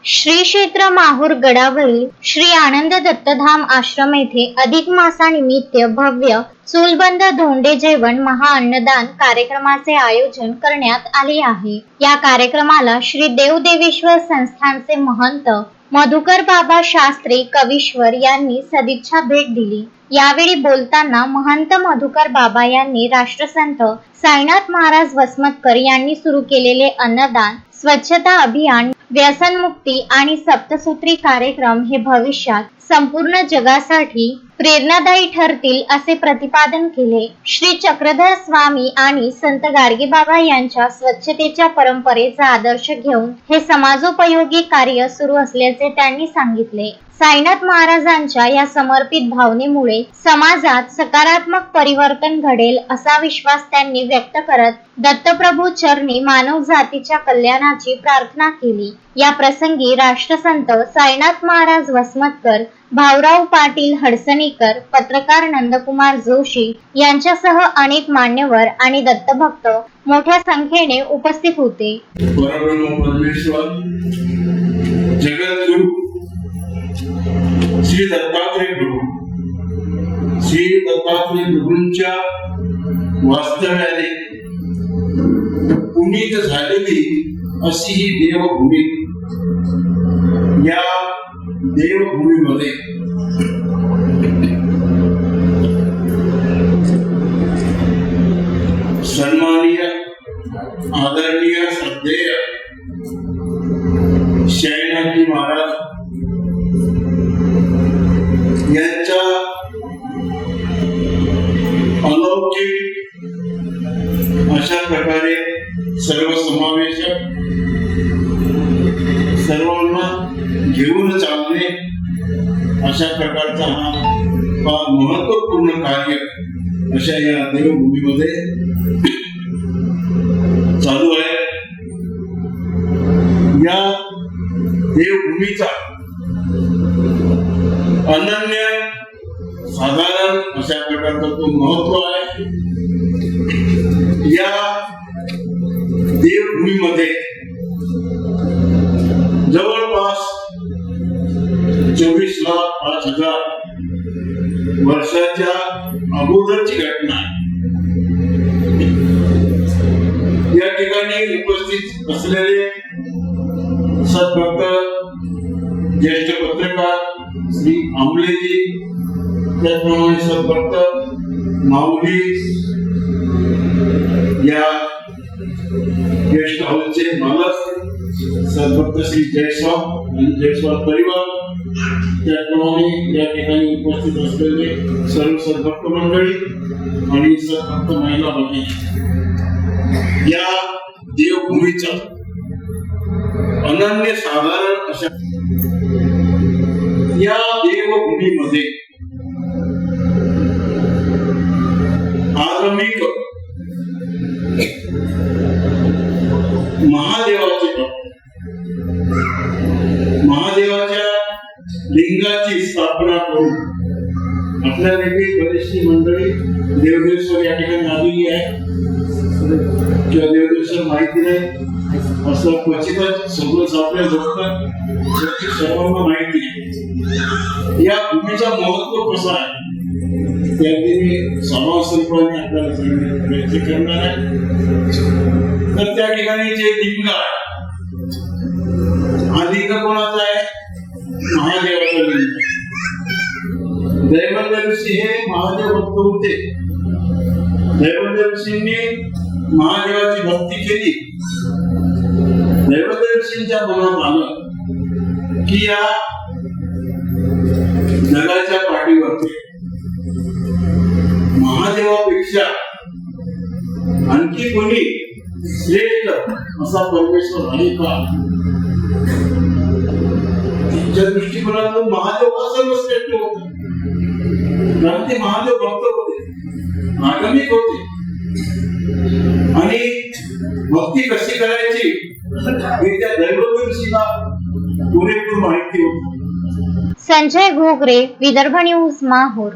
श्री क्षेत्र माहूर गडावरील श्री आनंद दत्तधाम आश्रम येथे अधिक मासानिमित्त भव्य चूलबंद धोंडे जेवण महाअन्नदान कार्यक्रमाचे आयोजन करण्यात आले आहे। या कार्यक्रमाला श्री देवदेवेश्वर संस्थानचे महंत मधुकर बाबा शास्त्री कवीश्वर यांनी सदिच्छा भेट दिली। यावेळी बोलताना महंत मधुकर बाबा यांनी राष्ट्रसंत साईनाथ महाराज वसमतकर यांनी सुरू केलेले अन्नदान, स्वच्छता अभियान, व्यसनमुक्ती आणि सप्तसूत्री कार्यक्रम हे भविष्यात संपूर्ण जगासाठी प्रेरणादायी ठरतील असे प्रतिपादन केले। श्री चक्रधर स्वामी आणि संत गाडगेबाबा यांच्या स्वच्छतेच्या परंपरेचा आदर्श घेऊन हे समाजोपयोगी कार्य सुरू असल्याचे त्यांनी सांगितले। साईनाथ महाराजांच्या या समर्पित भावनेमुळे समाजात सकारात्मक परिवर्तन घडेल असा विश्वास त्यांनी व्यक्त करत दत्तप्रभू चरणी मानव जातीच्या कल्याणाची प्रार्थना केली। या प्रसंगी राष्ट्रसंत साईनाथ महाराज वसमतकर, भाऊराव पाटील हडसणीकर, पत्रकार नंदकुमार जोशी यांच्यासह अनेक मान्यवर आणि दत्तभक्त मोठ्या संख्येने उपस्थित होते। श्री दत्तात्रय प्रभूंच्या वास्तव्याने पुनीत झालेली अशी ही देवभूमी। या देवभूमीमध्ये सन्माननीय आदरणीय श्रद्धेय साईनाथजी महाराज यांच्या अलौकिक अशा प्रकारे सर्वसमावेशक सर्वांना घेऊन चालणे अशा प्रकारचा हा फार महत्वपूर्ण कार्य अशा या देवभूमीमध्ये चालू आहे। या देवभूमीचा अनन्य साधारण अशा प्रकारचा तो महत्व आहे। या देवभूमीमध्ये जवळपास 24,05,000 वर्षाच्या अगोदरची घटना आहे। या ठिकाणी उपस्थित असलेले सद्भक्त ज्येष्ठ पत्रकार श्री आंबलेजी, त्याचप्रमाणे सद्भक्त माऊली, या गेस्ट हाऊसचे मालक सद्भक्त श्री जयस्वाल आणि जयस्वाल परिवार, त्याचप्रमाणे या ठिकाणी उपस्थित असलेले सर्व सद्भक्त मंडळी आणि सद्भक्त महिला भगिनी, या देवभूमीचा अनन्य साधारण अशा या देवभूमीमध्ये आगमिक महादेवाच्या लिंगाची स्थापना करून आपल्यापैकी बरीचशी मंडळी देवदेवेश्वर या ठिकाणी आलेली आहे किंवा देवदेवेश्वर माहिती नाही असं क्वचितच सगळंच आपल्या सर्वांना माहिती आहे। या भूमीचा महत्व कसा आहे त्याची मी समाजसंपणे आपल्याला सांगण्याचा प्रयत्न करणार आहे। तर त्या ठिकाणी जे लिंग आहे, हा लिंग कोणाचा आहे? महादेवाचा लिंग। दैवत ऋषी हे महादेव भक्त होते। दैवत ऋषींनी महादेवाची भक्ती केली। दैवत ऋषींच्या मनात आलं की या जगाच्या पाठीवरती महादेवापेक्षा आणखी कोणी श्रेष्ठ असा परमेश्वर आहे का? त्या दृष्टिकोनातून महादेव हा सर्वश्रेष्ठ होता, कारण ते महादेव भक्त होते, आगमिक होते आणि भक्ती कशी करायची हे त्या दैवत ऋषीला पुरेपूर माहिती होती। संजय घोगरे, विदर्भ न्यूज, माहूर।